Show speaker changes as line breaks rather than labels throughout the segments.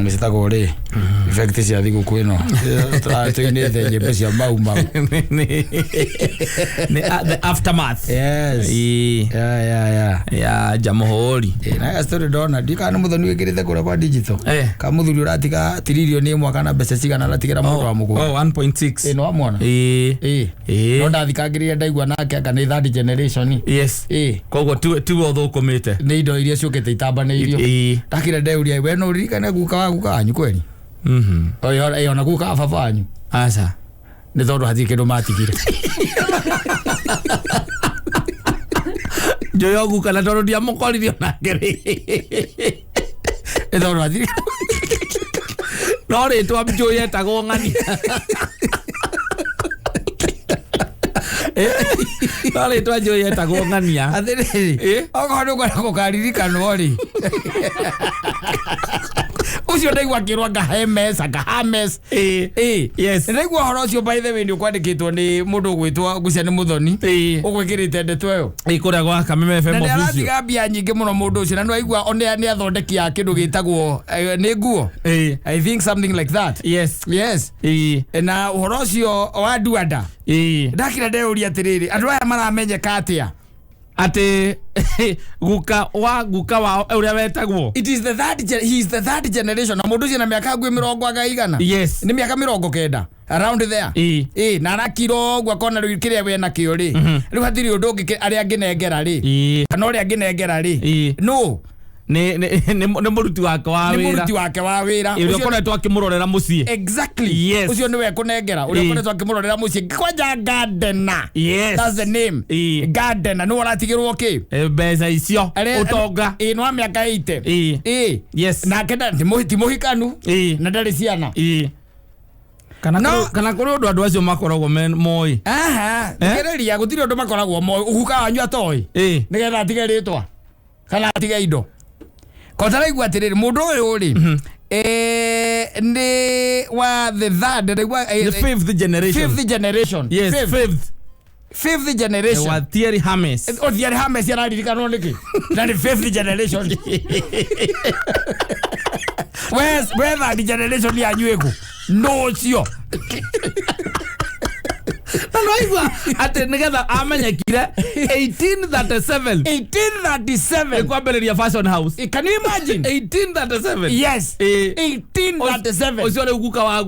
Msitako ri. Effect cia thigu kwino. Tuine the pesa mau.
The aftermath.
Yes.
Ya jamuhuri.
Na story dona dikana muthoni wekirite kura kwa digital. Ka muthuri uratiga trillion imwe kana mbeca cigana aratigera mundu wa mugo.
1.6.
No amona. No ndathikagiria ndaigua nake kana third generation.
Yes. Kogo tu othukumite.
Ni indo iria ciukite itambaneirio. Ndakira ndeuria we no ririkane guka anyu kweli. Oyo ona guka baba anyu.
Asa.
Ni tondu hathi kindu matigire.
Joyo guka na tondu dia mukoririo nake.
Ni tondu hathi.
No ritwa Joyo etagwo ng'ani. Wale tu ajo yeta kuongania.
Athiri. Okondo kwa kukaririkano ri. Ucio ndaigua kirwa Gahemes, Gahames.
Yes.
Ndaigua horo ucio by the way ndio kwandikitwo ni mundu gwitwa Gucia ni Muthoni. Ugwikirite ndeto yo.
Kuria gwa Kameme FM official.
Na aratiga mbia nyingi muno mundu ucio na no aigua one ni athondeki ya kindu gitagwo ni nguo. I think something like that.
Yes.
Na horo ucio wa Duada. Ndakira ndeuria atiriri andu aya maramenyeka atia
ati guka wa uria wetagwo.
It is the he is the third generation na mundu ucio na miaka ngui 100
yes
ni miaka 90 around there na arakiro gwa kona riu kiria we na kio ri riu hathiri undu ungi aria nginengera ri kana uria nginengera ri no
ni muruti wake wa wira ucio koretwo akimurorera mucie.
Exactly.
Yes.
Ucio niwe kunengera uria koretwo akimurorera mucie kwanja gardener.
Yes.
That's the name. Gardener no aratigirwo ki
mbeca icio utonga
no miaka 80.
Yes.
Na kenda ti muhikanu na ndari ciana.
Kana kuri andu acio makoragwo moi.
Ngereria gutiri andu makoragwo moi uhuka wanyu atoi. Nigetha atige ritwa kana atige indo. Kotara igua tiriri mundu uyu ri ni wa the
fifth generation. Yes,
fifth generation.
Wa Thierry Hames.
Thierry Hames yararirikano niki na ni fifth generation. Where's the generation ya nyweku no cio.
Nanoigwa ati nigetha amenyekire 1837 kwambĩrĩria fashion house.
Can you imagine?
1837.
Yes. 1837.
Ucio ni guka wa.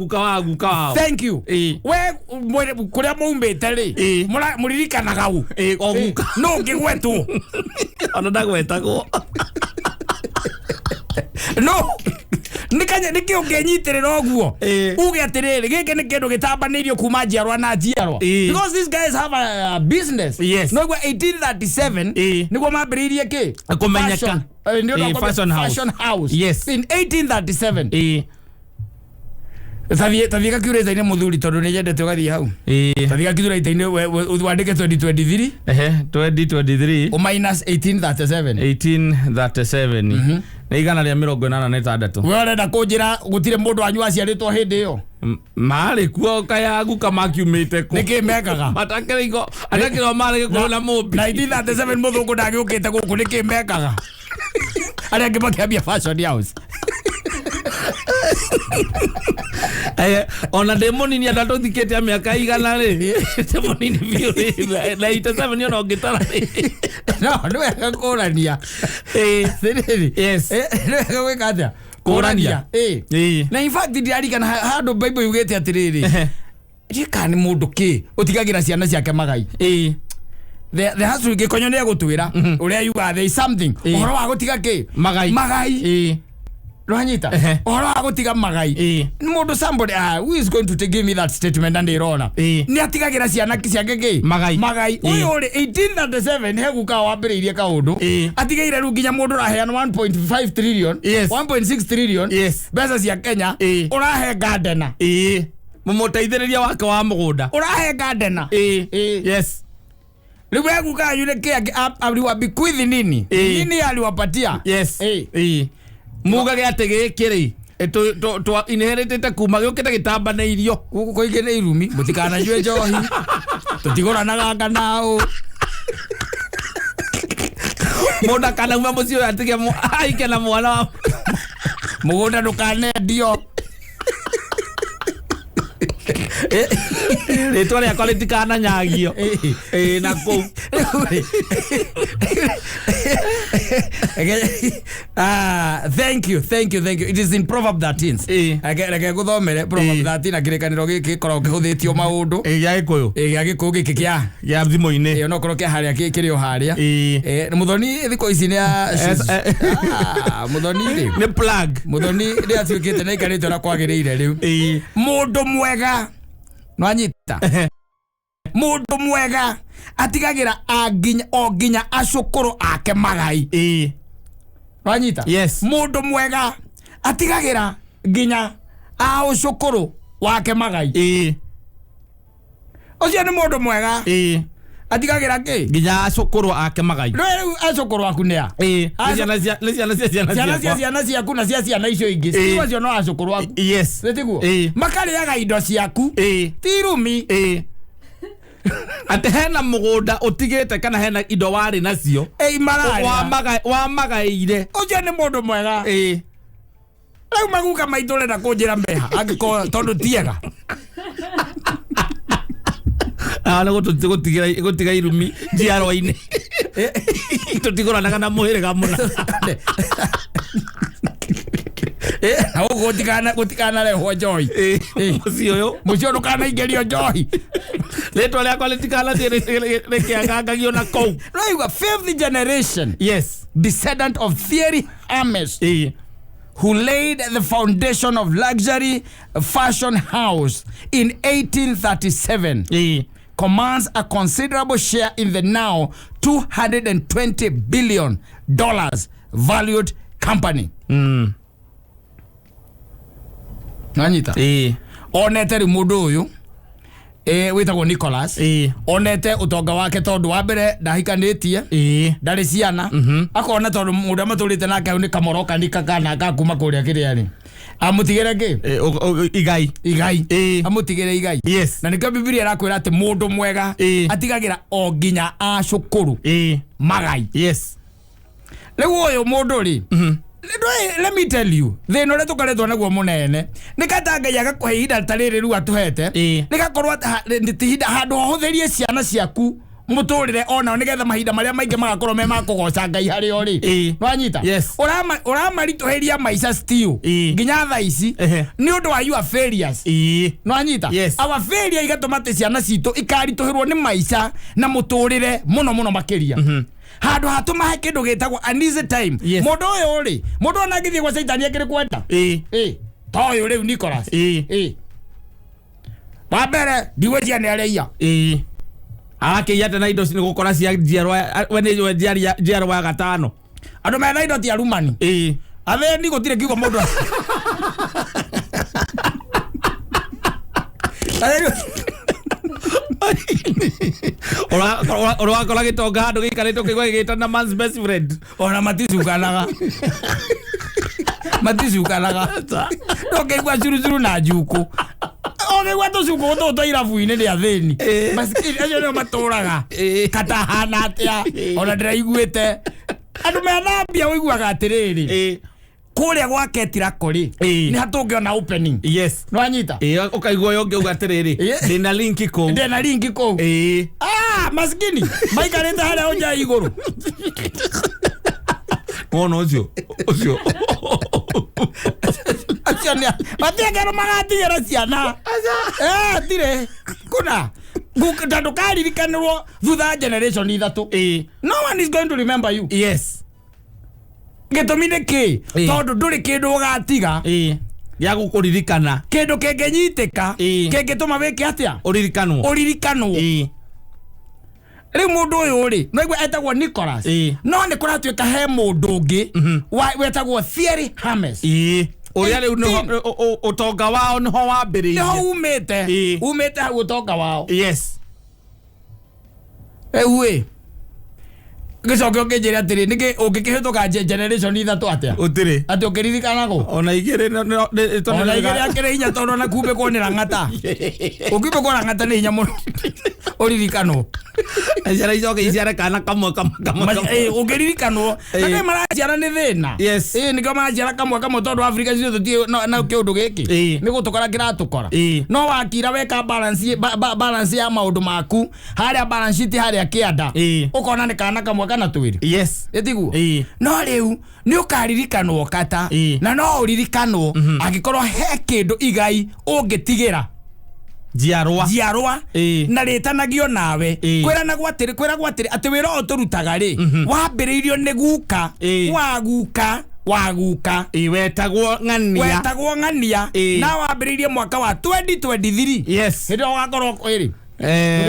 Thank you. We kuria mumbite ri muririkanaga u
o guka
no ngigwetwo
ona ndagwetagwo
no nikio ngenyitirira oguo uge atiriri giki ni kindu gitambanirio kuma njiarwa na njiarwa because these guys have a business.
Yes.
No 1837 niguo mambiririe ki
kumenyeka
fashion house.
Yes.
In 1837 Tavika kiureza ine muthuri tondu ni yendete ugathie hau. Tavika kiureza ine wandike 2023.
2023
o minus
1837. Na igana ria 86.
We urenda kunjira gutire mundu wanyu aciaritwo hindi yo.
Mari kuo kaya guka makiumite ku.
Niki mekaga.
Matakirigo atakiro mari gukula mumbi.
1937 muthungu ndagiukite guku niki mekaga. Aria ngimakiambia fashion house.
Ona demoni ni atato tiketi ya miaka igana ri demoni ni bio na 87 yo no gitara
no wega kurania
yes
wega gwikatia
kurania
na in fact ndiarika na handu bible yugete atiriri rika ni mundu ki utigagira ciana ciake magai the hasu gikonyo ni gutwira uria yuga there is something uhoro wa gutiga ki magai Rohanyita, ohoro wa gutiga magai. Mundu somebody who is going to give me that statement and irona. Ni atigagira ciana ciake ki magai. Uyu uri 1837 heguka wambiriirie kaundu. Atigaire ru nginya mundu raheana 1.5 trillion, 1.6 trillion. Mbeca cia Kenya urahe gardener.
Mumuteithĩrĩria wake wa mugunda.
Urahe gardener.
Yes.
Ribu heguka yule ke aliwabikwidhi nini? Nini aliwapatia?
Yes. Mugage atege kiri to inherited kuma yoketa gitamba na irio
kuige na irumi mutikana jwe johi tutigora naga nao
moda kana uma mucio atige aike na mwana
mugunda ndukanendio
Rĩtwa rĩakwa rĩtikananyagio na kũu.
Thank you. It is in Proverbs 13. Reke guthomere Proverbs 13 na kĩrĩkanĩro gĩkĩ korwo kĩhũthĩtio maũndũ.
Gĩa Gĩkũyũ.
Gĩa Gĩkũyũ gĩkĩ kĩa
thimũ-inĩ.
No korwo kĩa harĩa kĩrĩ o harĩa. Mũthoni thikũ ici nĩ mũthoni
nĩ plug.
Mũthoni nĩ atuĩkĩte na ikarĩtwo na kwagĩrĩire rĩu. Mũndũ mwega no anyita. Mũndũ mwega atigagira nginya acukuru ake magai. No anyita.
Yes.
Mũndũ mwega atigagira nginya acukuru wake magai. Ucio nĩ mũndũ mwega. Atigagira ki
nginya acukuru ake magai.
No acukuru aku nĩa? Ciana ciaku na ciana icio ingĩ. Ciu acio no acukuru aku.
Yes.
Retiguo. Makarĩaga indo ciaku. Ti rumi.
Ate hena mũgũnda ũtigĩte kana hena indo warĩ nacio. Wa magaire.
Ucio nĩ mũndũ mwega. Rĩu maguka maitũ renda kũnjĩra meha angĩkorwo tondũ tiega.
Na gũtiga irumi njiarwa-inĩ. Tũtigũranaga na mũhĩrĩga mũna.
Gũtikana rehwo njohi. Mũcio ndũkanaingĩrio njohi.
Rĩtwa rĩakwa rĩtikanathiĩ rĩkĩangangagio na kũu.
Right, fifth generation.
Yes.
Descendant of Thierry Hermes. Who laid the foundation of luxury fashion house in 1837. Commands a considerable share in the now $220 billion valued company. Nanyita. Onete rimudu uyu. Witagwo Nicholas. Onete utonga wake tondu wa mbere ndahikanitie. Ndari ciana. Akona tondu mundu amatulite nake ni kamoroka ni kakana akakuma kuria kiriani. Amutigere ki? Igai. Amutigere igai.
Yes.
Na nika Biblia irakwira ati mundu mwega atigagira o nginya acukuru magai.
Yes.
Leo uyu mundu ri. Let me tell you, thĩna ũrĩa tũkoretwo naguo mũnene nĩ katangai agakuhe ihinda ta rĩrĩ rĩu atũhete nĩgakorwo handũ hahũthĩrie ciana ciaku mũtũrĩre onao nĩgetha mahinda marĩa maingĩ magakorwo me ma kũgoca Ngai harĩ o rĩ. No anyita. Ũramaritũhĩria maica still nginya thaa ici nĩ ũndũ wa your failures. No anyita. Our failure igatũma atĩ ciana citũ ikaritũhĩrwo nĩ maica na mũtũrĩre mũno makĩria. Hado hatumahe kindu gitagwo an easy time. Mundu uyu ri mundu ona ngithie kwa Saitani akiri kwenda to uyu riu Nicholas babere ndiwetia ni areia
akiyata na indo ni gukora cia njiarwa wene njiarwa ya gatano
andu mena indo ti arumani atheni gutire kiugo mundu
Ora kola gitonga handu gikarĩtwo kĩgwa gĩgĩtana man's best friend.
Ona maticukanaga. No kĩgwa curuzuru na njuku. Gwa tũcuku tũtũ irabu-inĩ nĩ athĩni. Masikini acio nĩo matũraga. Katahana atĩa. Ona ndĩraiguĩte. Andũ mena mbia ũiguaga atĩrĩrĩ. Kuria gwake tirakori ni hatũngĩona opening.
Yes.
No anyita.
Ũkaigua yo ngeuga atĩrĩrĩ. Ndĩna link kũu.
Maskini maikarĩte harĩa nja igũrũ.
Wona ũcio.
Aciania matiagero magatigĩra ciana. Tire kuna ndũkaririkanĩrwo thutha generation ithatũ. No one is going to remember you.
Yes.
Gĩtũmi nĩ kĩ? Tondũ ndũrĩ kĩndũ ũgatiga
ya gũkũririkana.
Kĩndũ kĩngĩnyitĩka kĩngĩtũma wĩke atĩa? Ũririkanwo. Rĩu mũndũ ũyũ rĩ no igwe etagwo Nicholas. No nĩ kũratuĩka he mũndũ ũngĩ wetagwo Thierry Hermes.
Ũrĩa rĩu nĩho ũtonga wao nĩho wambĩrĩirie.
Nĩho umĩte hau ũtonga wao.
Yes.
Ewe gicoke ukinjira atiri niki ungikihituka generation ithatu atia
utire
ati ukiririkana go
ona igere
ona igere akire hinya tondu na kumbe konera ngata ukibe kona ngata ni hinya muno uririkano
ajara icoke iciare kana kamwe
ukiririkano na maraciara ni thina
yes
ni kama maraciara kamwe tondu Africa cio tutie na kiundu giki ni gutukora kiratukora no wakira weka balance ya maundu maku haria balance sheet haria kianda ukona ni kana kamwe kana twiri
yes
etiguo no riu ni ukaririkanwo kata na no uririkanwo agikorwo he kindu igai ungitigira jiarwa na ritanagio nawe kwirana gwatiri ati wira uturutaga ri wambiriirio ni guka waguka
wetagwo ng'ania
na wambiriirie mwaka wa 2023
yes
ndio wakorwo iri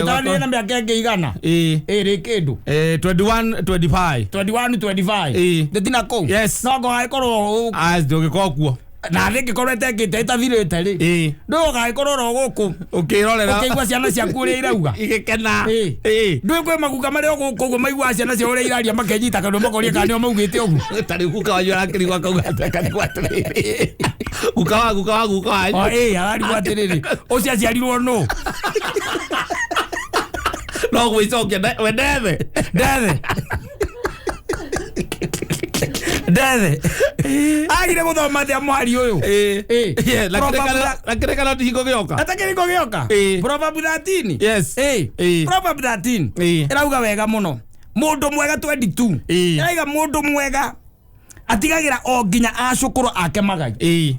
Gutani na miaka ingi igana iri kindu 21-25 ndetina ko no go haikorwo
ndugikokuo
na thiki korete ngite itathirite ri ndo gaikorwo ro guku
ukirorera
ukigwa ciana ciaku ri irauga
igikena
ndwe kwe maguka mari guku maigwa ciana cia uri iraria makenyita kandu makoria kanio maugite ugu
tari guka wa yora kiri gwa kauga kani gwatiriri guka wa
arari gwatiriri ucia ciarirwo no
no gwicokia we
ndethe agire guthoma thia mwari uyu
lakini kana tihingo gioka
atakiriko gioka Proverbs 13
yes
Proverbs 13 irauga wega muno mundu mwega 22 irauga mundu mwega atigagira o nginya acukuru ake magai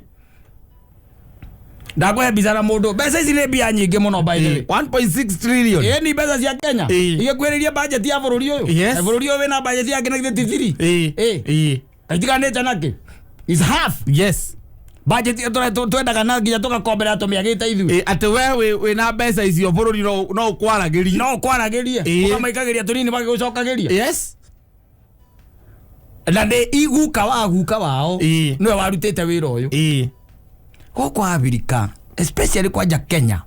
ndagoya bizara mundu besa ici ni bia nyingi muno by the way
1.6 trillion
ni besa cia Kenya igekwereria budget ya bururi uyu bururi uyu na budget ya 93 itiganite naki is half
yes
budget twendaga na nginya tugakombera tumiagita ithu
ati we na mbeca icio bururi no ukwaragirie ukamaikagiria tunini bagigucokagiria
yes na de iguka wao niwe warutite wira uyu goko Amerika especially kwa Kenya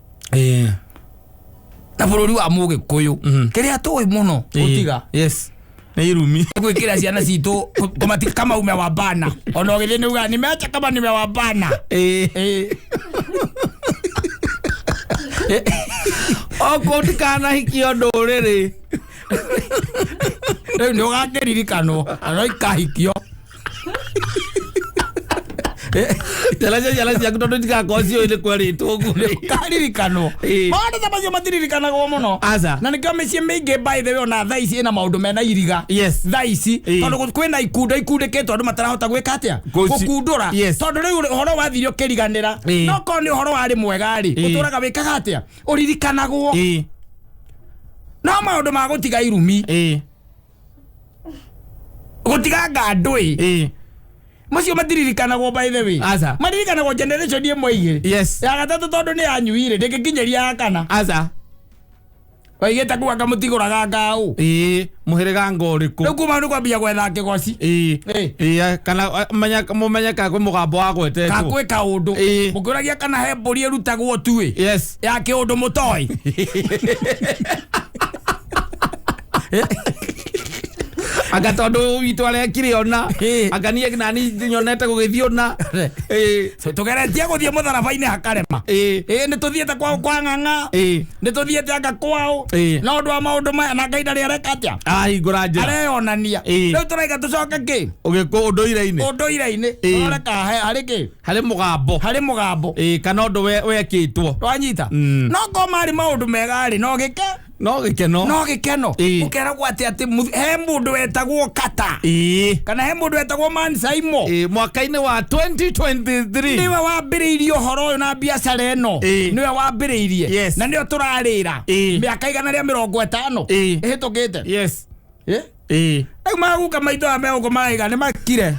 na bururi wa Mugikuyu kiria tuwi muno utiga
yes na irumi
gwikira ciana citu kumatika kama ume wa bana ona githie ni uga nimeacha kama nime wa bana
oko tikana hikio nduriri
ndio gakiririkano ana ikahikio
Jala cia kutondo tikakocio ile kwari tugure
karirikano bado tabajo matiririkana go muno
aza
na nikyo mecie mingi by the way ona thaici ina maundu mena iriga
yes
thaici tondu kwina ikundo ke tondu matarahota gwika atia gukundura tondu riu horo wathirio kiriganira no ko ni horo wari mwega ri uturaga wikaga atia uririkanagwo no maundu ma gutiga irumi gutiga ngandui Masio matiririkana by the way.
Aza.
Maririkana go generation imwe igiri.
Yes.
Ya gatatu tondu ni anyuire ndikinyeria ya kana.
Aza.
Waigeta kuwa kamutiguraga ngau.
Muhiriga ngoriku.
Riu kuma ni kwambia gwetha kigoci.
Kana mumenya ka mugambo wa gwetetwo.
Ka gwe kaundu. Mukuragia kana he mburi erutagwo tuwe.
Yes.
Ya kiundu mutoi.
Agatondu witu ale kiriona aganie nani nyonete gugithiona
so tugeretie guthie mutharabaini hakarema ni tuthiete kwa ng'ang'a ni tuthiete anga kwao na undu wa maundu maya na Ngai ndari areka atia
ahingura njira
areonania riu turaiga tucoke ki
ugiku unduire-ini
ureka hari mugambo
kana undu wekitwo
wanyita no ko mari maundu mega ri no gikeno ukera gwate ati he mundu wetagwo Kata kana he mundu wetagwo Mansaimo
mwaka-ini wa 2023
niwe wambiriirie horo uyu na biacara ino niwe wambiriirie na nio turarira miaka igana ria 50 ihitukite
yes
Ai maguka maito ya mego maraiga ni makire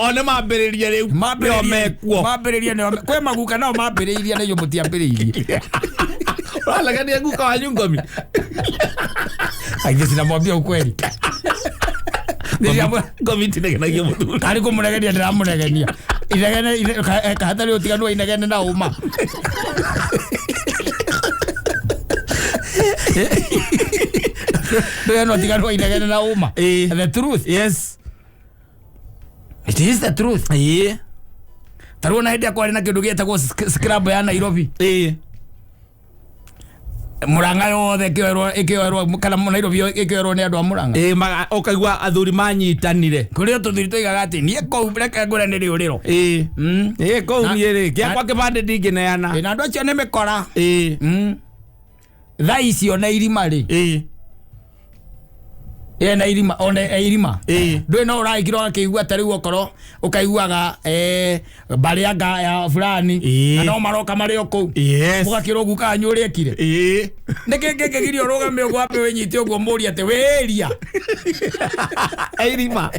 one mambiririe riu nio mekuo
mambiririe nio kwe maguka no mambiririe na yo mutiambiririe
wala gani guka wa nyungomi
aje sinamwambia ukweli
komiti negenagia mutu
kari kumuregenia ndiramuregenia inegene hatari utiganu inegene na uma Ndio no tigarwa inegene na uma. The truth.
Yes.
It is the truth. Taruna hedi akwa na kindu gietagwo scrub ya Nairobi. Muranga yothe ikioerwo kana Nairobi ikioerwo ni andu a Muranga.
Okaigua athuri manyitanire.
Kuri tuthuri toigaga ati nie kou reke ngure ni riuriro.
Kou ni ri kia kwa kibande ndingineana.
Na andu acio ni mikora. Tha icio na irima ri. Na irima ona irima. Ndwe no uraikiro akigua tari gukoro ukaiguaga barianga ya fulani na no maroka mari oku. Mugakiro guka nyu rekire. Ndeke girio rugame gwape wenyite uguo muri ate weria.
Irima.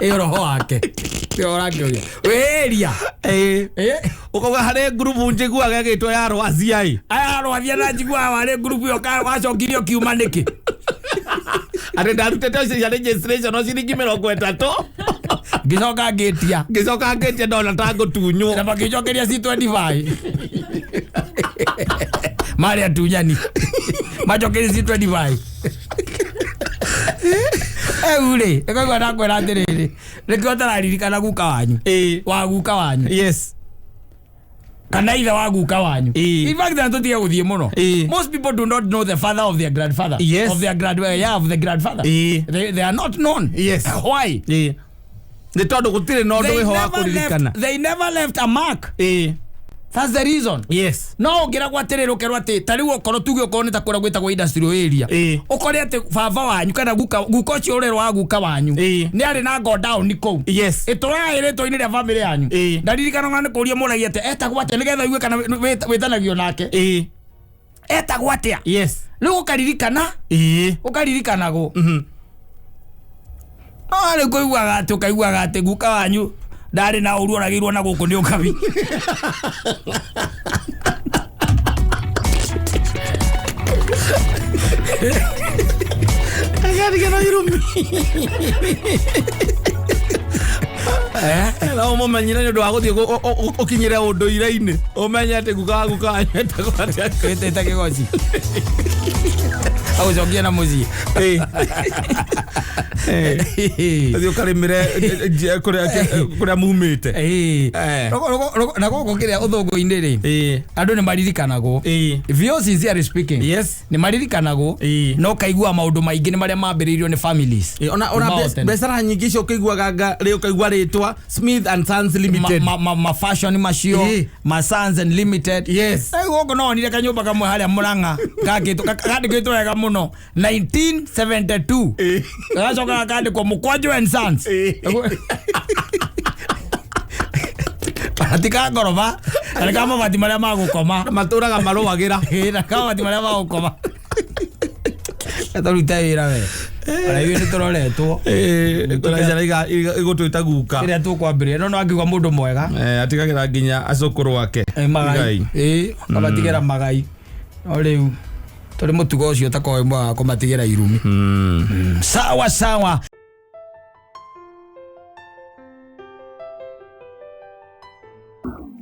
Roho wake. Teorakio. Weria.
Ukoga hare group njiguaga gitwa ya Rwazi ai.
Aya Rwazi na njigua hare group yo ka wacokirio kiumaniki.
Ate ndarutete ya registration no ciringi 30. Gicoka ngetia ndona tango tunyu
na bagicokeria C25 mari atunyani macokeria C25 ure ekaigua nakwera atiriri reke tararirikana guka wanyu wa guka wanyu.
Yes.
Kana ithe wa guka wanyu. In fact that tutige guthie muno. Most people do not know the father of their grandfather.
Yes.
Of their grandfather. They are not known.
Yes.
Why?
They told gutire no do ho akuririkana.
They never left a mark. That's the reason.
Yes.
No ngira gwaterero kerwa ati tari gukoro tuge ukone ta kura gwita go industrial area. Ukore ati baba wanyu kana guka cio urero wa guka wanyu. Ni ari na go down niko.
Yes.
Itura ire to ine ya family yanyu. Ndaririkana ngane kuria muragia ati eta gwate nigetha iwe kana witanagio nake. Eta gwate.
Yes.
Riu ukaririkana. Ukaririkana go. Ari kuiguaga ati ukaiguaga ati guka wanyu ndari na uru oragirwo na guku ni ukabi.
Agari gano irumi. Na umumanyira ni ndwa guthie ukinyira unduire-ini umenya ati guka anyeta gwate
kwete kigoci. Au jogia na muzi.
Adio karimire kuria mumite.
Na goko kiria uthungu-ini ri. Andu ni maririkanagwo. If you sincerely speaking.
Yes.
Ni maririkanagwo. No kaigua maundu maingi ni maria mambiririo ni families.
Ona besara nyingi cio kaiguaga ri ukaigua ritwa Smith and Sons Limited.
Ma fashion macio. Ma Sons and Limited.
Yes.
Goko no ni kanyumba kamwe haria Muranga. Kandikitwo wega muno 1972. Gacoka kandikwo Mukwanjũ and Sons. Patika ngoroba na kama mabati maria magukoma
maturaga maruagira
na kama mabati maria magukoma ataruta wira we ara iwe ni turoretwo
turajariga igutwita guka
ira tukwambiria no angigwa mundu mwega
atigagira nginya acukuru wake
magai abatigera magai oriu turi mutugo ucio takoe mwa kumatigira irumi. Sawa sawa.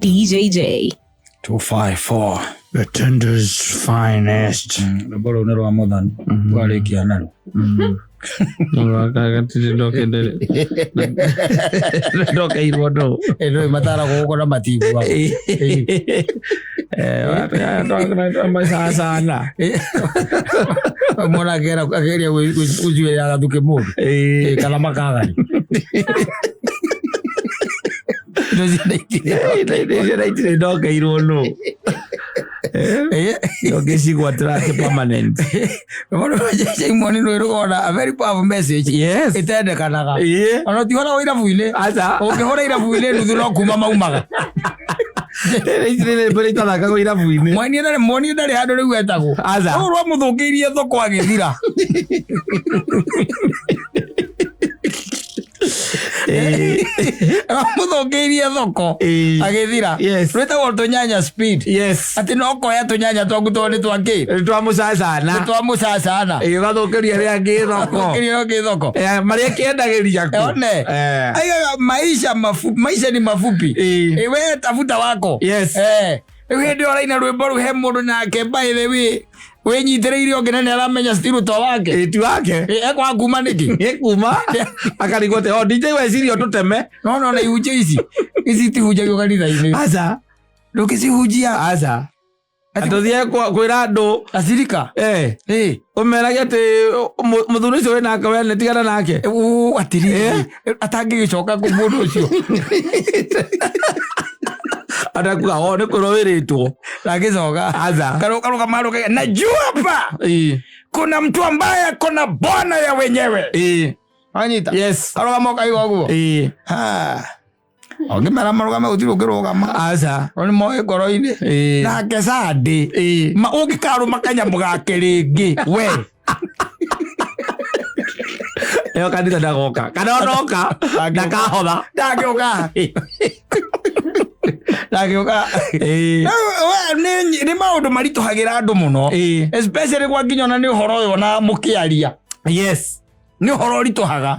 DJJ
254 the tender's finest. Bora unero amodan wale kianalo.
Wakaga tidoke ndele. Doke irodo.
Elo matara go na matibu wa.
Wata masa sana.
Mora gera ageria ujue ya duke mundu. Kala makagani.
Ndio doke irono. Okay, she got permanent.
Money no a very powerful message.
Yes.
It had the Kanaga.
Ano
ti hora wira fuile.
Aza.
Okay, hora ira fuile ndu no kuma maumaga.
Bere talaga go ira fuile.
Money ndari handu riu etago.
Aza.
Urwa muthukirie thoko agithira. Muthukirie thoko agithira. Rweta woto nyanya speed.
Yes.
Ati no koya tunyanya twangu twone twake.
Twamusasana.
Twamusasana.
Gathukiria ria ngithoko.
Ria ngithoko.
Maria kiendagiria ku.
One. Aiga maisha ni mafupi. Ewe tafuta wako.
Yes.
Ewe ndio raina rwimbo ruhe mundu nake by the way. we nyitiriire ongenene aramenya still to wake
tu wake
kwa kuma niki
kuma akarigote o DJ we sirio tuteme
no na ihuje ici ti huje yo kanitha-ini
aza
ndukicihunjia
aza atothie kwira andu
acirika
umerage ati muthuri ucio wina nake we tigana nake
atiri atangigicoka ku mundu ucio
atakuga o ni kwiro wiritwo
nagicoka
aza
karuka maruka najua hapa kuna mtu ambaye kuna bwana ya wenyewe anyita
yes
karuka moka hiyo guo onge mara marugama utiro kirugama
aza
oni moe ngoro-ini na kesadi ma ungikaru makanya mugake ringi we
yo kanitha ndagoka kana onoka ndakahotha
ndagioka ni maundu marituhagira andu muno especially kwa nginya ona ni uhoro uyu na mukiaria
yes
ni horo rituhaga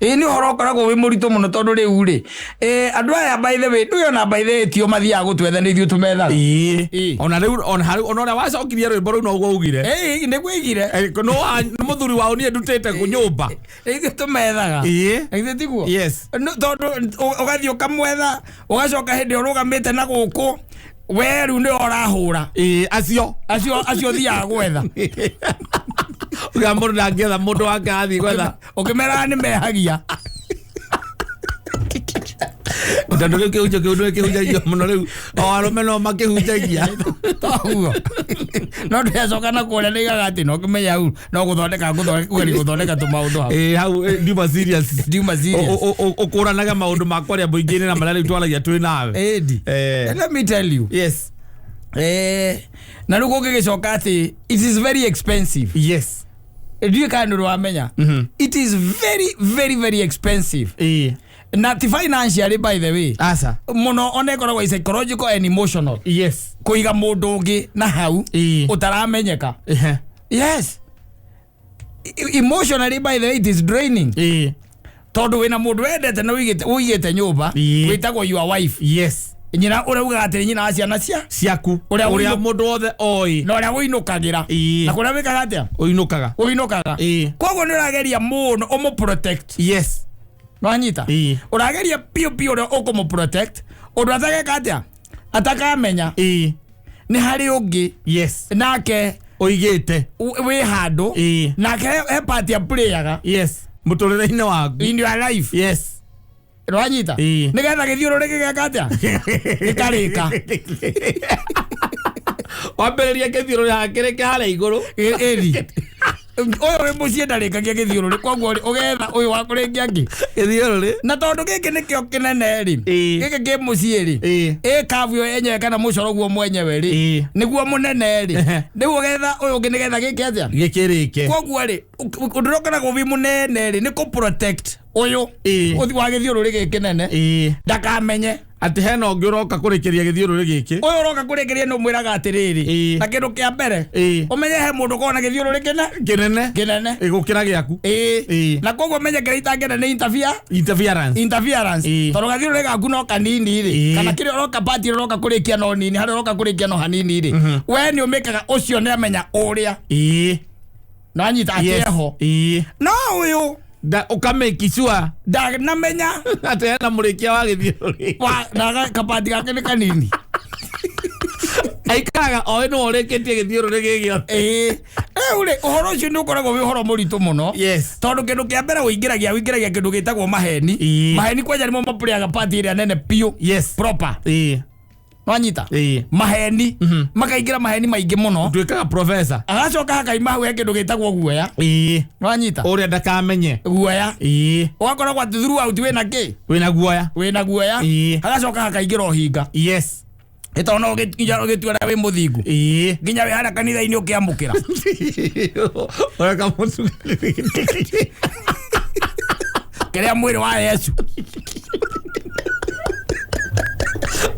ni horo koragwo wi muritu muno tondu riu ri andu aya by the way nduyo na by the way tio mathia gutwethanithio tumetha
ona riu ona wacokirie rwimbo riu no uguo ugire
ni gwigire
no muthuri wao ni ndutete ku nyumba
igi tumethaga igi tiguo
yes
tondu ugathio kamwetha ugacoka hindi urugamite na guku we riu ni orahura acio thia gwetha
uga mundu ndangetha mundu wake athi gwetha
ukimera ni mehagia
tondu riu kihunjagio muno riu o arume no makihunjagia
taguo no ndecoka na kuria nigaga ati no kimenya hau no guthondeka tumaundu hau
hau ndiuma serious ukuranaga maundu makwa ria muingini na maria riu twaragia twi nawe
let me tell you
yes
na riu gugigicoka ati it is very expensive
yes
ndiye kandu wamenya it is very very very expensive na ti financially by the way
asa
muno onekoragwo psychological and emotional
yes
kuiga mundu ungi na hau utaramenyeka yes emotionally by the way it is draining tondu wina mundu wendete na uigite nyumba witagwo your wife
yes
nyina urauga ati nyina aciana
ciaku uria mundu wothe oi
no uria winukagira na kuria wikaga atia
uinukaga
koguo ni urageria muno umu protect
yes
no anyita urageria pio uria ukumu protect undu atageka atia atakamenya ni hari ungi
yes
nake
uigite
wi handu nake he part ya playaga
yes muturire-ini waku
in your life
yes
Rwanyita nigetha githiururike geka atia gikarika
wambiriria githiururi hakirike haria iguru
eri oyo we mucie ndarikagia githiururi koguo ugetha uyu wa kuringia ngi
githiururi na
tondu giki nikio kinene ri giki ki mucie ri kavyo enyewe kana mucoro guo mwenyewe ri niguo munene ri riu ugetha uyu ungi nigetha giki atia
gikirike
koguo ri ndurokana guvi munene ri ni ku protect uyu uthi wa githiururi giki nene ndakamenye
ati hena ungi uroka kurikiria githiururi giki
uyu uroka kurikiria no mwiraga atiriri na kindu kia mbere umenye he mundu kona githiururi kinene
igukira giaku
na koguo menye kire itangene ni interference tondu gathiururi gaku no kanini ri kana kire uroka party uroka kurikia no nini hari uroka kurikia no hanini ri we ni umekaga ucio ni amenya uria no anyita ateho no uyu
da ukameki sure
da namenya
ate na murikia wa githiururi
wa na kapati gake ni kanini
aikaga o no oreketie githiururi gigio
ule uhoro ucio ni ukoragwo wi uhoro muritu muno
yes
tondu kindu kia mbere wingiragia kindu gitagwo maheni kwanja nimo mapuliaga party iria nene pio
yes
proper Wanyita maheni makaingira maheni maingi muno
twikaga professor
agacoka hakaima hau he kindu gitagwo guoya wanyita
uria ndakamenye
guoya ugakoragwo ati throughout wina guoya agacoka hakaingira uhinga
yes
itono gituara wi muthingu nginya wi hara kanitha-ini ukiamukira
oraka mutu
kiria mwiri wa Yesu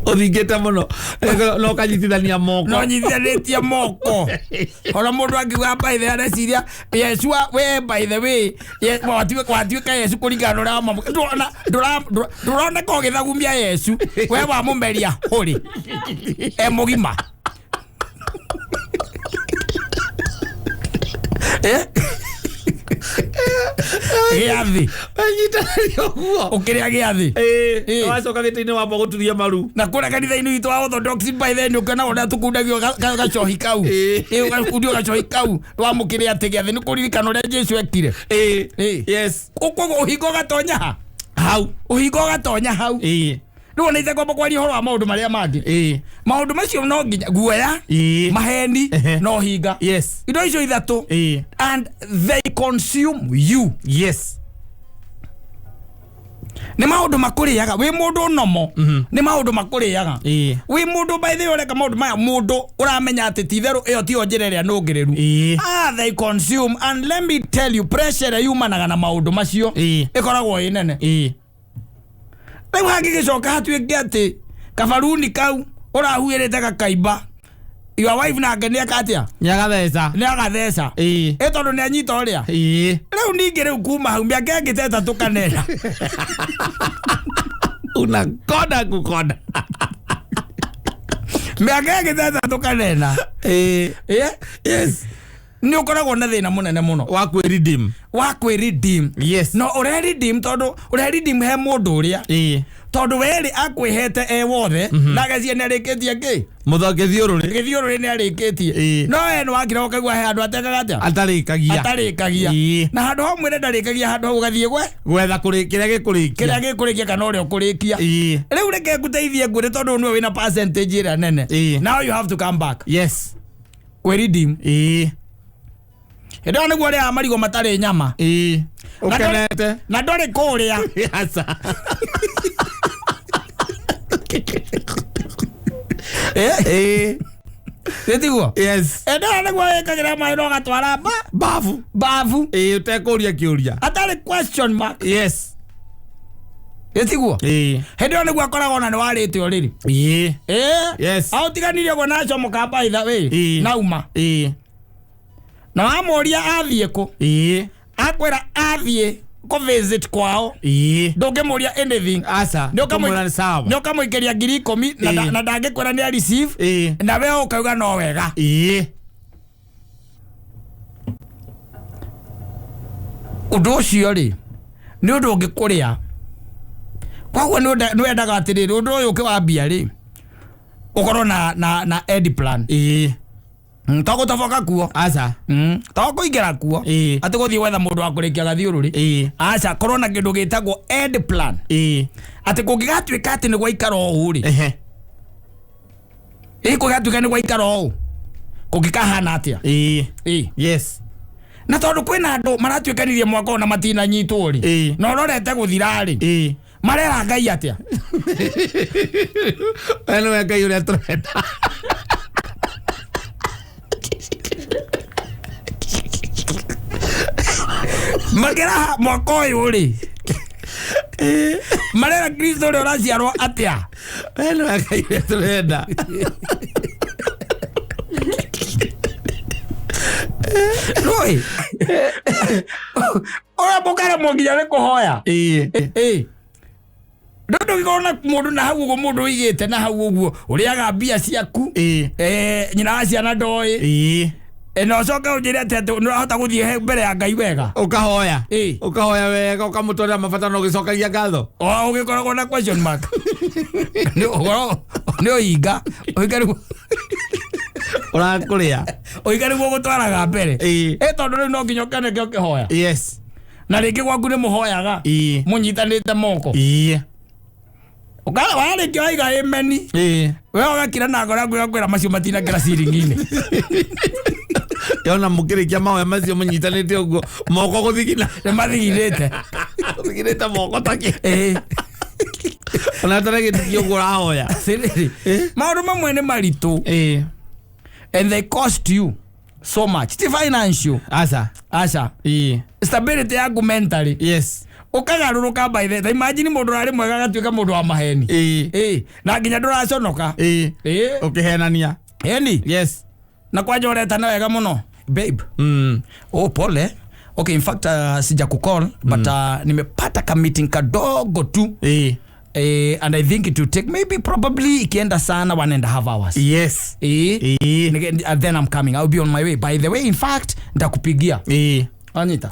uthingite muno no kanyitithania moko
no nyitithanitie moko ona mundu angiuga by the areciria Yesu we by the way watuika Yesu kuringana na mama ndurona ko githagumia Yesu we wa mumeria huri mugima Giathi
anyita guo
ukiria giathi
wacoka gitini wa guturia maru
na kura kanitha-ini witu wa orthodox by then ukana ona tukundagio gacohi kau ugakundio gacohi kau wamukiria ati giathi ni kuririkana uria Jesu ekire
yes
ukwo uhingo gatonya hau Riu neithe kwamba kwaria horo wa maundu maria mangi maundu macio no nginya guoya maheni no hinga
yes
indo icio ithatu and they consume you
yes
ni maundu makuriaga wi mundu nomo ni maundu makuriaga wi mundu by the way maundu maya mundu uramenya ati titheru iyo ti onjereria nungiriru they consume and let me tell you pressure yumanaga na maundu macio ikoragwo inene Riu hangigicoka hatuike ati kabaruni kau urahuirite gakaimba your wife nake ni akatia ni agatheca tondu ni anyita uria riu ningi riu kuma hau miaka ngiteta tukanena
unakoda kukoda
miaka ngiteta tukanena
yes
ni ukoragwo na thina munene muno wa redeem
yes
no ure redeem tondu ure redeem he mundu uria tondu weri akwihete wothe na gacie ni arikitie ki githiururi ni arikitie no we ni wakira ukagwa he andu atekaga atia atarikagia na handu ho mwire ndarikagia handu ho gathie
gwetha kiria
gikurikia kana uria ukurikia riu reke nguteithie ngure tondu niwe wina percentage ira nene now you have to come back
yes
we redeem Ndo niguo ria marigo matari nyama
ukenete
na ndori kuria
asa
Etiguo
yes
ndo niguo ekagira mai no gatwara bafu
utekuria kiuria
atari question mark
yes
Etiguo ndo niguo akoragwo na ni warite oriri
yes
autiganirie go na comoka baitha we nauma na wamoria athie ku akwira athie ko visit kwao ndungimuria anything
asa
ndokamwira sawa ndokamwikeria 10,000 na ndangikwira ni receive na we ukauga no wega undu ucio ri ni undu ungikuria kwagwo ni wendaga atiriri undu uyu ukiwambia ri ukorwo na ed plan Tago tafoka kuo
asa
tago kuingira kuo ati guthie wetha mundu wa kurikia gathiururi asa korona kindu gitagwo ed plan ati kungigatuika ati ni gwaikara uri kungigatuika ni gwaikara u kungikahana atia
yes
na tondu kwina andu maratuikanirie mwako na matina nyitwo ri no rorete guthira ri marera ngai atia
eno ngai uria turenda
magera mwako uyu ri marera Kristo uri uraciarwo atia
eno ngai uria turenda
Roi ora bokara monginya ni kuhoya ndondo gikona mundu na hau ugo mundu igite na hau uguo uriaga mbia ciaku nyina wa ciana ndoi no coka unjire ati nurahota guthie mbere ya Ngai wega
ukahoya wega ukamutwara mabata no gicokagia ngatho
ugikoragwo na question mark ni uinga uigari
urakuria
uigari gwo gutwaraga mbere tondu riu no nginya ukene kio kihoya
yes
na ringi gwaku ni muhoyaga munyitanite moko ukala wale kio iga emeni we ogakira na ngora gwira macio matina ngira ciringine
yona mukirikia mawe macio munyitanite uguo moko guthigina
ni mathigirite
guthigirite moko taki ona tarege tikio gurahoya
siriri maundu mamwe ni maritu and they cost you so much ti financial asa stability yaku mentally
yes
ukagaruruka by the imagine mundu ari mwega gatuika mundu wa maheni na nginya nduraconoka
ukihenania
heni
yes
na kwa joreta na wega muno babe oh pole okay in fact sija kukall but nimepata ka meeting kadogo tu and I think it will take maybe probably ikienda sana 1.5 hours.
Yes.
And then I'm coming. I'll be on my way. By the way, in fact, ndakupigia. Anita.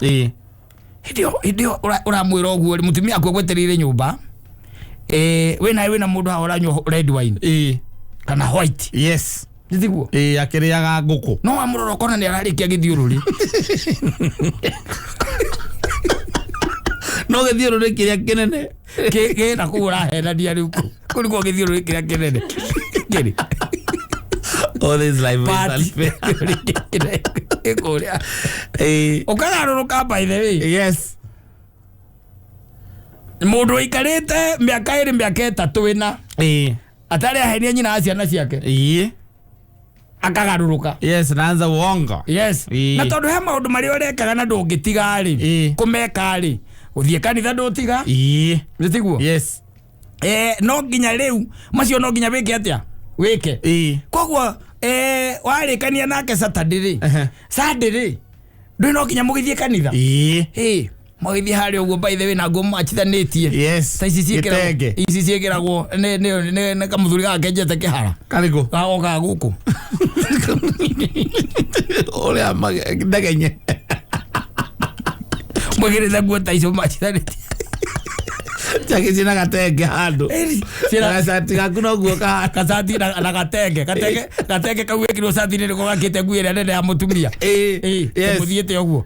Idio uramwira oguo mutumia akweterire nyumba. Wena mundu haoranyo red wine. Kana white.
Yes.
Ndiguo.
Akiriaga nguku.
No amuroro kona ni ararikia githiururi.
No githiururi kiria kinene.
Ke na kuura hena dia riu. Kuri ko githiururi kiria kinene. Kiri.
All this life is
unfair. Ukagaruruka by the way.
Yes.
Mundu ikarite miaka 2 miaka 3 ina. Atari ahenia nyina aciana ciake. Akagaruruka.
Yes, naanza uongo.
Yes. Na tondu he maundu mari urekaga na ndungitiga ri. Kumeka ri. Uthie kanitha ndutiga. Nditiguo.
Yes.
No nginya riu macio no nginya wike atia? Wike. Koguo warikania nake Saturday ri. Saturday. Ndu no nginya mugithie kanitha. Magithie hari uguo by the way na ngo machithanitie.
Yes.
Ta ici ciekiragwo ne kamuthuri gakenjete kihara.
Karigo.
Gagoka guku.
Oria ndagenye.
Mwigirire nguo ta icio machithanitie.
Chake jina gatenge handu. Sira sati gakuno guo
kasati na gatenge kawe kiro sati ni ko gakite nguire nene ya mutumia.
Yes.
Muthiete oguo.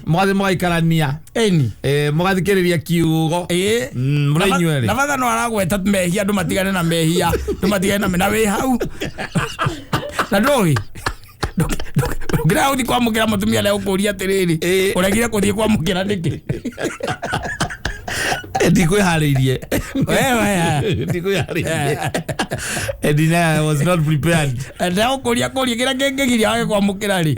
Mwathi mwaikarania. Mugathikiriria kiugo. Murainyuere.
Na batha no aragweta mehia andu matigane na mehia. Andu matigane na we hau. Na ndoi. Ngira uthi kwa mukira mutumia le ukuria atiriri. Uragire kuthie kwa mukira niki.
Ndikwiharĩirie. Ndikwiharĩirie. I was not prepared.
Nda ukuria kira kengegiria wage kwa mukira ri.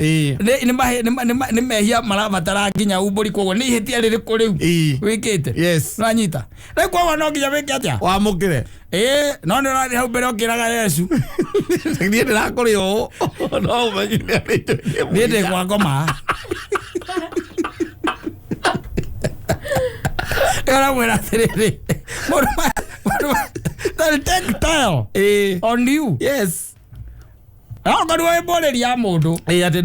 Ni mehia marabatara nginya umburi koguo ni ihitia ririku riu wikite.
Yes.
Ranyita. Rĩu kwa no nginya wike atia?
Wa mukire.
No ni rathi hau mbere okiraga Yesu.
Ni ndirakuri o. No manyine
ni ndi kwa ngoma. Era buena tiriri. They'll take tile on you.
Yes.
How can we bother ya mundu?
Ati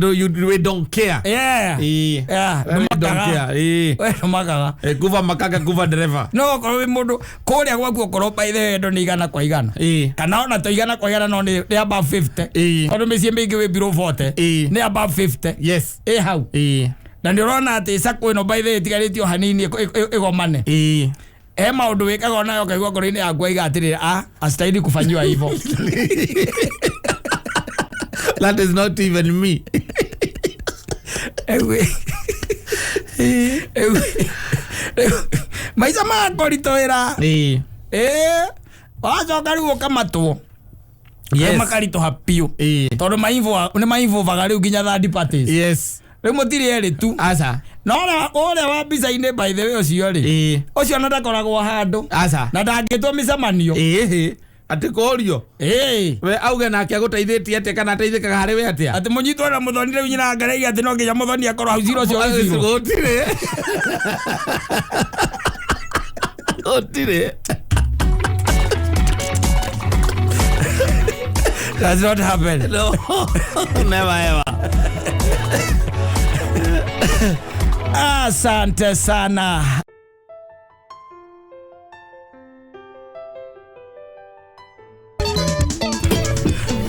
we don't care.
Yeah. We
don't care.
We makaga.
Kuva makaka kuva driver.
No, ko we mundu kuria gwaku okoro pa ithe ndo ni igana kwa igana. Kana ona to igana kwa igana no ni above 50. Ono mesie mingi we below 40. Ni above 50.
Yes.
How? Na ndirona ati sako ino by the tigaritio hanini igomane. Maundu wikaga nayo kaigua ngoro-ini yakwa igatirira astaili kufanywa hivyo.
That is not even me.
Maisha makoritoira. Wacoka riu ukamatwo. Yes. Makarito hapio. Tondu mainvo vaga riu nginya third parties.
Yes.
Riu mutiri eri tu.
Asa.
No ore wa bica-ini by the way ucio ri. Ucio na ndakoragwo handu.
Asa.
Na ndangitwo micemanio.
Ati korio. We auge nake aguteithetie ate kana ateithikaga hari we atia. Ati
munyitwo na muthoni riu nyina ngarei ati no nginya muthoni akorwo hau zero cio
gutire. Gutire.
That's not happen.
No. Never ever.
Asante sana.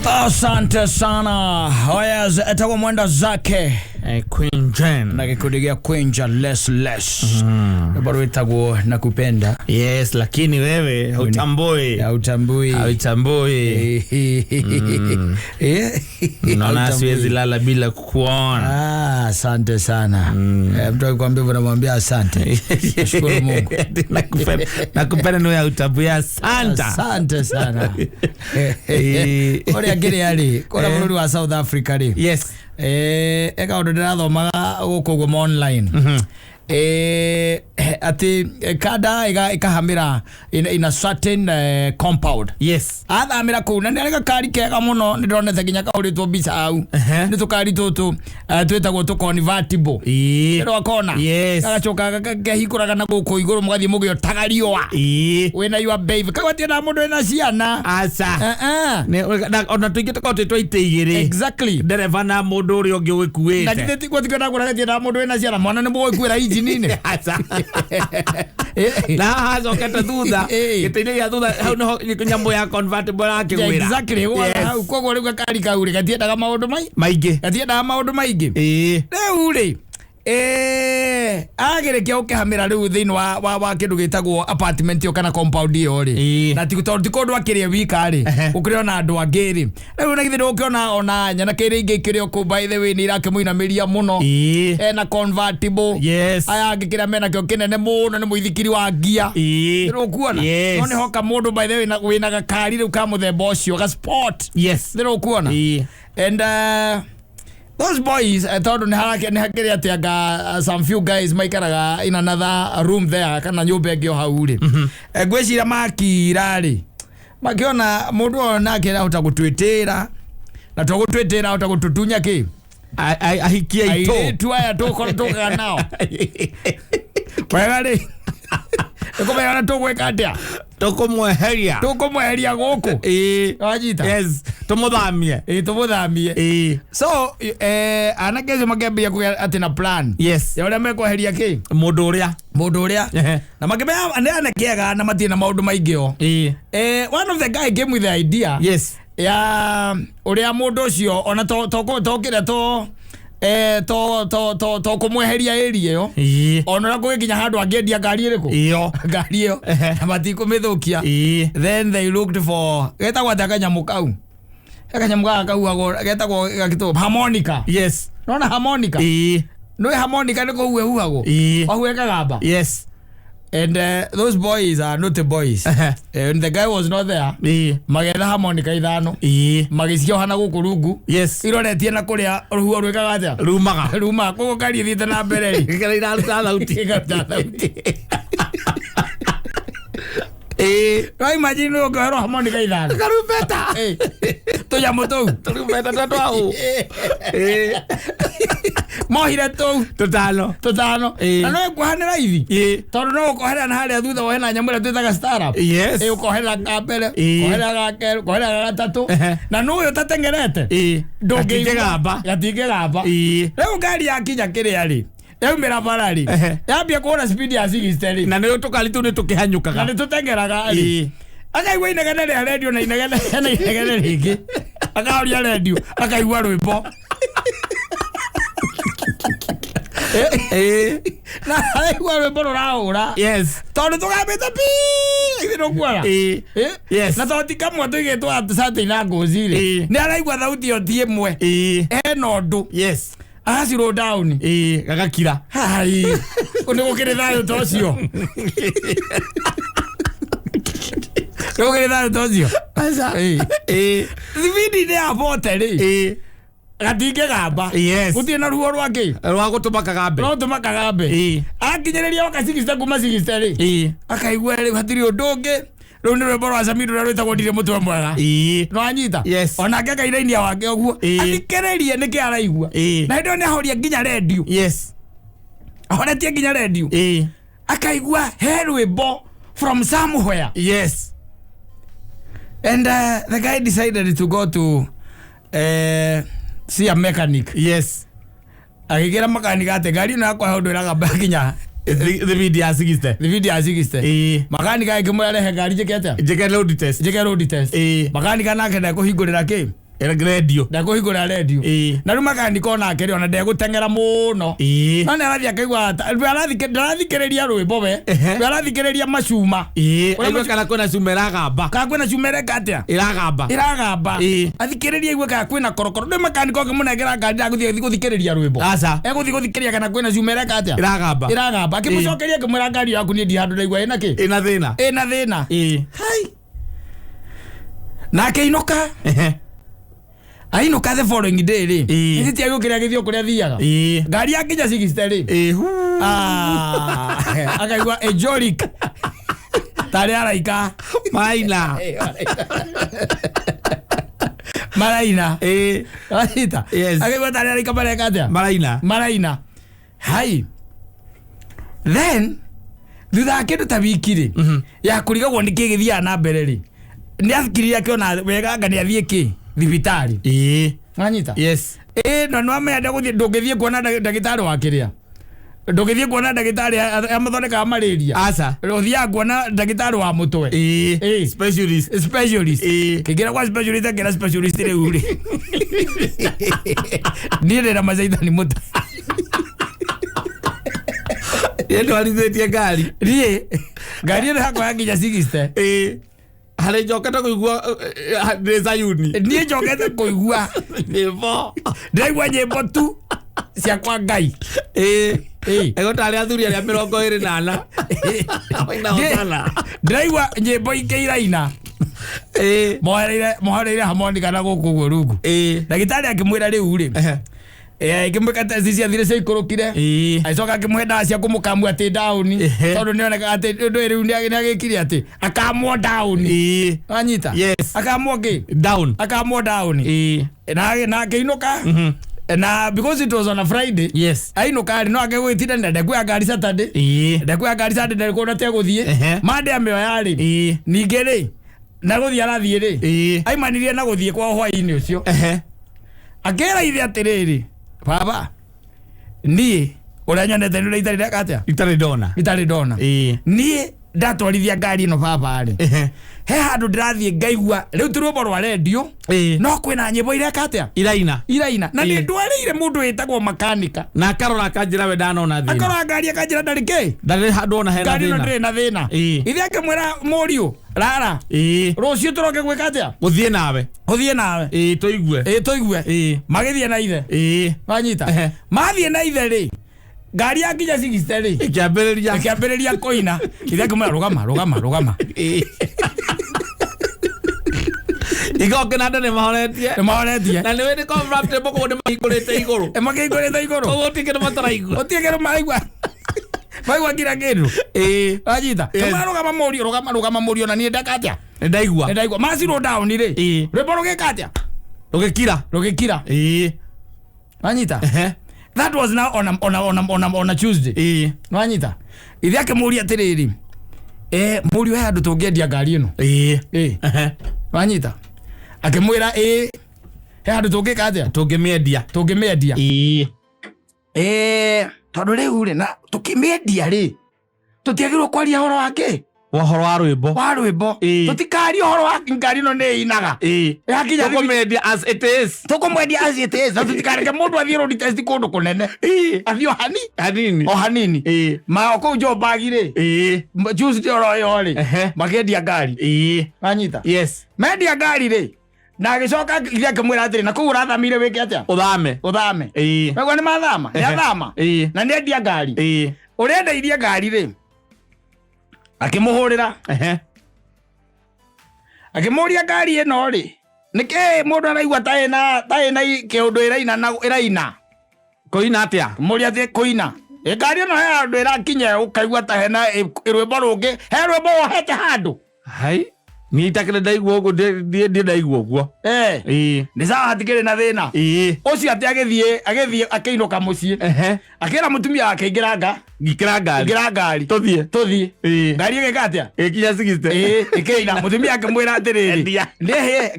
Asante sana. Hoyas etawa mwenda zake.
Queen Jen.
Na kikudigia Queen Jen less. Bado itago nakupenda.
Yes, lakini wewe hautambui.
Hautambui.
Naona siwezi lala bila kukuona.
Asante sana. Mtu akikwambia unamwambia asante. Shukuru Mungu.
Nakupenda no hautambui.
Asante sana. Ore agire ali. Kora bũrũri wa South Africa ri.
Yes.
Eka ndo ndirathomaga guku online. ati kada ikahamira in a certain compound.
Yes.
Athamira kuu na nĩ gakari kega mũno nĩ ndonete nginya kaũrĩtwo mbica hau nĩ tũkari tũtũ twĩtagwo tũ convertable nĩ wakona gagacoka gakahingũraga na gũkũ igũrũ mũgathiĩ mũgĩotaga riũa wĩna your baby kagwatia na mũndũ wĩna ciana
aca ona tũingĩ tũkorwo twaitĩ igĩrĩ
exactly
ndereba na mũndũ ũrĩa ũngĩ ũgĩkuĩte
na githĩ tigwo tigwo nagũragatia na mũndũ wĩna ciana mwana nĩ mũgũkuĩra injini-inĩ
aca na hacokete thutha gĩtĩ-inĩ gĩa thutha hau nĩho nyamũ ya convertable akĩgwĩra
exactly hau koguo rĩu gakari kau rĩ gatiendaga maũndũ
maingĩ
rĩu rĩ agĩrĩkia ũkĩhamĩra rĩu thĩinĩ wa kĩndũ gĩtagwo apartment ĩyo kana compound ĩyo rĩ na tondũ ti kũndũ akĩrĩa wika rĩ ũkĩrĩ ona andũ angĩ rĩ rĩu na githĩ ũkĩona ona nyana kĩrĩ ingĩ ikĩrĩ kũ by the way nĩ irakĩmũinamĩria mũno na convertible aya angĩkĩrĩa mena kĩo kĩnene mũno nĩ mũithikiri wa ngia rĩu kuona no nĩ hoka mũndũ by the way wĩna gakari rĩu ka mũthemba ũcio ga sport rĩu kuona and those boys tondu ni hakiri atianga some few guys maikaraga in another room there kana nyumba ingĩ hau ri ngwĩciria makira ri makiona mundu ona akĩrahota gũtwĩtĩra na tũgũtwĩtĩra hota gũtũtunya kĩ
ahikia
itu aya tũkorwo nao wega ri kumenya na tũgwĩka atĩa tũkũmweheria gũkũ wajita tũmũthamie so anake acio makĩambia kũgĩa atĩ na plan ya ũrĩa mekweheria kĩ
mũndũ ũrĩa
na makĩmenya nĩ anakĩega na matirĩ na maũndũ maingĩ o one of the guy came with the idea ya ũrĩa mũndũ ũcio ona tokĩrĩa to kumweheria area yo ona gũgĩkinya handũ angĩendia ngari ĩrĩkũ ngari ĩyo na matikũmĩthũkia then they looked for getagwo atĩ kanyamũ kau gakau getagwo gakĩtwo harmonica nona harmonica nĩ harmonica nĩ kũhuhagwo wahuhe kagamba and those boys are not the boys and the guy was not there magetha harmonica ithano magĩciohana gũkũ rungu iroretie na kũrĩa rũhuho rwĩkaga atĩa rumaga kũguo ngari ĩthiĩte na mbere
gĩkĩra iraruta thauti
no imagine nĩ ũngĩoherwo harmonica ithano
karumbeta
tũnyamũ tũu
karumbeta tatwau
mohire tũu
tũtano
na no ĩkuohanĩra ithi tondũ no ũkoherera na harĩa thutha wohe na nyamũ ĩrĩa twĩtaga startup ũkoherera ka mbere ũkoherera ga kerĩ ũkoherera ga gatatũ na nũ ũyũ ũtatengerete gatingĩgamba rĩu ngari yakinya kĩrĩa rĩ yaumĩra bara rĩ yambia kuona speed ya 60 rĩ
na nĩ tũkari tũu nĩ tũkĩhanyũkaga
na nĩ tũtengeraga rĩ akaigua inegene rĩa redio na inegene rĩngĩ akahoria redio akaigua rwĩmbo na araigua rwĩmbo rũrahũra tondũ tũgambĩte pi kuona na toti kamwe tũigĩtwo atĩ na ngozi rĩ nĩ araigua thauti ĩyo ti ĩmwe hena ũndũ slow down
gagakira
hai nĩ gũkĩrĩ thayũ ta ũcio thibindi nĩ abote rĩ gatingĩgamba gũtirĩ na ruo rwakĩ
rwa gũtũma kagambe
akinyĩrĩria waka 60 kuma 60 rĩ akaigua rĩu hatirĩ ũndũ ũngĩ rĩu nĩ rwĩmbo rwa Samiru rũrĩa rwĩtagwo ndirĩ mũtwe mwega no anyita onake akainainia wake ũguo athikĩrĩrie nĩkĩ araigua na hĩndĩ ĩyo nĩ ahoria nginya redio ahoretie nginya redio akaigua he rwĩmbo from somewhere and the guy decided to go to see a mechanic agĩkĩra mechanic atĩ ngari ĩno yakwa ũndũ ĩragamba nginya
thibindi ya 60
makanika ĩkĩmũrehe ngari njĩke road test makanika nake ndekũhingũrĩra kĩ
radio
ndekũhingũrĩra radio na rĩu makanika onake rĩ ona ndegũteng'era mũno no nĩ arathiĩ akaigua ndarathikĩrĩria rwĩmbo we ndarathikĩrĩria macuma
kana kwĩna cuma ĩragamba
kwĩna cuma ĩreka atĩa ĩragamba athikĩrĩria igwe kana kwĩna korokoro rĩu makanika ũkĩmũnengera ngari ndagũthiĩ gũthikĩrĩria rwĩmbo egũthiĩ gũthikĩrĩria kana kwĩna cuma ĩreka atĩa ĩragamba akĩmũcokeria akĩmwĩra ngari yaku niĩ ndihandũ ndaigua ĩna kĩ ĩna thĩna nake ainũka Ainũka the following day rĩ. Ĩthĩ tiagio kĩrĩa gĩthio kũrĩa thiaga. Ngari yakinya 60 rĩ. Akaigua ejoric. Tarĩ araika. Maina. Maraina. Ahita. Akaigua tarĩ araika mareka atĩa? Maraina. Hai. Then thutha kĩndũ ta wiki rĩ. Ya kũrigagwo nĩ kĩ gĩthiaga na mbere rĩ. Nĩ athikirire akĩona wega anga nĩ athiĩ kĩ? Thibitarĩ. Wanyita?
Yes.
Na no amenya ndũngĩthiĩ kuona ndagĩtarĩ wa kĩrĩa. Ndũngĩthiĩ kuona ndagĩtarĩ amathondekaga malaria.
Aca.
Ũthiaga kuona ndagĩtarĩ wa mũtwe.
Specialist.
Kĩngĩra kwa specialist akĩra specialist rĩu rĩ. Niĩ ndĩra macaithani mũtwe.
Ndwarithĩtie ngari.
Ngari ĩno yakwa yakinya 60.
Harĩ njokete kũigua ndĩ Zayuni.
Niĩ njokete kũigua
nyĩmbo.
Ndĩraigua nyĩmbo tu ciakwa Ngai.
Ego tarĩ athuri arĩa 24.
Ndĩraigua nyĩmbo ikĩiraina. Mohereire harmonica na gũkũ ũguo rungu. Ndagĩtarĩ akĩmwĩra rĩu rĩ. Ngĩmwĩka testi ciathire ciaikũrũkire. Agĩcoka akĩmũhe ndawa cia kũmũkamua atĩ down. Tondũ nĩonekaga atĩ ũndũ rĩu nĩagĩkire atĩ akamwo down. Wanyita? Akamwo kĩ?
Down.
Akamwo down. Na akĩinũka. Na because it was on a Friday. Ainũka no agĩgwĩtinda ndekuoya ngari Saturday. Ndekuoya ngari Saturday ndekuona tegũthiĩ. Monday amĩoya rĩ. Ningĩ rĩ. Na gũthiĩ arathiĩ rĩ. Aimanirie na gũthiĩ kwa hwaĩ-inĩ ũcio. Akĩra ithe atĩrĩrĩ. Baba, niĩ ũrĩa nyonete nĩ ũrĩa itarĩ atĩa? Itarĩ ndona. Niĩ ndatwarithia ngari ĩno baba rĩ. He handũ ndĩrathiĩ ngaigua rĩu ti rwĩmbo rwa redio. No kwĩna nyĩmbo ireka atĩa? Iraina. Na nĩ ndwarĩire mũndũ wĩtagwo makanika.
Na akarora akanjĩra we ndanona thĩna.
Akarora ngari akanjĩra ndarĩ kĩ?
Ndarĩ handũ ona hena thĩna.
Ngari ĩno ndĩrĩ na thĩna. Ithe akĩmwĩra mũriũ rara. Rũciũ tũroke gwĩka atĩa?
Gũthiĩ nawe. Tũigue.
Magĩthiĩ na ithe. Wanyita? Mathiĩ na ithe rĩ. Ngari yakinya 60 rĩ. Ĩkĩambĩrĩria kũina. Ithe akĩmwĩra rũgama.
Igoke na ndane mahoretie. Na nĩ convertable kũguo nĩ mahingũrĩte igũrũ.
Mahingũrĩte igũrũ.
Koguo ũtikĩrĩ mataraigua.
Ũtikĩrĩ maigua. Maigua kira kĩndũ. Wanyita? Rũgama mũriũ na niĩ ndeka atĩa? Ndaigua. Macirwo down rĩ. Rwĩmbo rũgĩka atĩa? Rũgĩkira. Wanyita? That was now on a Tuesday. Wanyita? Ithe akĩmũria atĩrĩrĩ. Mũriũ he handũ tũngĩendia ngari ĩno. Wanyita? Akĩmwĩra he handũ tũngĩka atĩa? Tũngĩmĩendia. Tondũ rĩu rĩ na tũkĩmĩendia rĩ. Tũtiagĩrĩirwo kwaria ũhoro wake.
Ũhoro wa rwĩmbo.
Tũtikaria ũhoro wa ngari ĩno nĩ ĩinaga.
Tũkũmĩendia as it is.
Na tũtikareke mũndũ athiĩ road test kũndũ kũnene. Athiĩ o hanini. Ma kũu Joburg rĩ. Tuesday oro ĩyo rĩ. Makĩendia ngari. Wanyita? Mendia ngari rĩ. Na agĩcoka ithe akĩmwĩra atĩrĩ na kũu ũrathamire wĩke atĩa? Ũthame. Wegua nĩ mathama? Nĩ athama. Na nĩ endia ngari. Ũrendeirie ngari rĩ. Akĩmũhũrĩra. Akĩmũria ngari ĩno rĩ. Nĩkĩ mũndũ araigua ta ĩna kĩũndũ ĩraina.
Kũina atĩa?
Mũria atĩ kũina. Ngari ĩno he handũ ĩrakinya ũkaigua ta hena rwĩmbo rũngĩ. He rwĩmbo wohete handũ.
Hai. Niĩ itakĩrĩ ndaigua ũguo ndĩ ndaigua ũguo.
Nĩ sawa hatikĩrĩ na thĩna. Ũcio atĩ agĩthiĩ akĩinũka mũciĩ. Akĩra mũtumia wake ingĩra ngari. Tũthiĩ. Ngari ĩgĩka atĩa?
Ĩkinya 60.
Ĩkĩina. Mũtumia akĩmwĩra atĩrĩrĩ.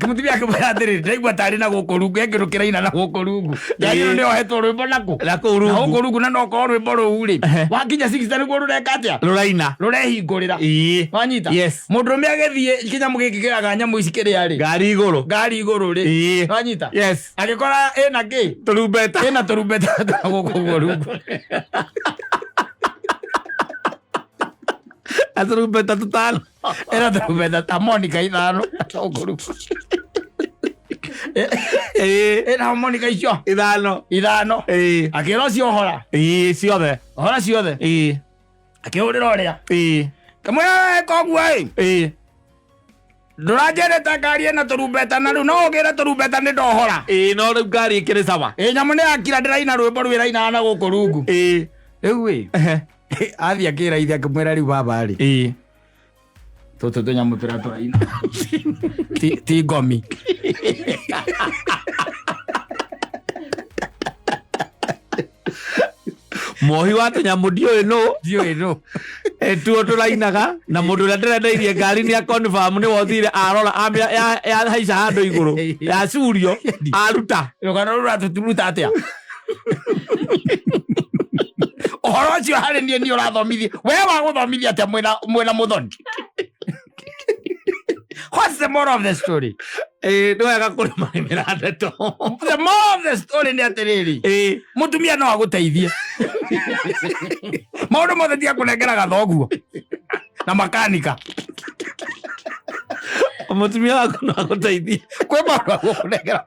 Mũtumia akĩmwĩra atĩrĩrĩ. Ndaigua tarĩ na gũkũ rungu. Ĩkĩrũkĩra ina na gũkũ rungu. Ngari ĩno nĩ yohetwo rwĩmbo nakũ?
Na gũkũ
rungu na no korwo rwĩmbo rũu rĩ. Wakinya 60 nĩguo rũreka atĩa? Rũrehingũrĩra. Wanyita? Mũndũrũme agĩthiĩ kĩnyamũ gĩkĩ kĩraga nyamũ ici kĩrĩa rĩ. Ngari igũrũ rĩ. Wanyita? Agĩkora ĩna kĩ?
Tũrumbeta.
Ĩna tũrumbeta gũkũ rungu.
Atũrumbeta tũtano.
Ĩna tũrumbeta ta Monica 5 gũkũ rungu. Ĩna harmonica icio 5. Akĩra ũcio ohora. Ciothe. Akĩhũrĩra ũrĩa. Kamwe koguo ĩ. ndurajereta ngari ena turumbeta na riu no ugire turumbeta ni ndohora
no riu ngari ikiri sawa
nyamu ni akira ndiraina rwimbo rwiraina na guku rungu riu athia akira ithe akimwira riu baba ri tutu tunyamu turia turaina ti ngomi
mohi wa tunyamu ndiũĩ no tuo tũrainaga na mũndũ ũrĩa ndĩrendeirie ngari nĩ confirm nĩ wothire arora ambia ya haica handũ igũrũ ya curio aruta
rũgano rũu ratũturuta atĩa ũhoro ũcio harĩ niĩ nĩ ũrathomithia we wa gũthomithia atĩa mwĩna mũthoni What's the moral of the story?
Nĩ wega kũrĩma ndeto.
The moral of the story nĩ atĩrĩrĩ mũtumia no agũteithie maũndũ mothe tia kũnengeraga thoguo na makanika
mũtumia waku no agũteithie
kwĩ maũndũ agũkũnengera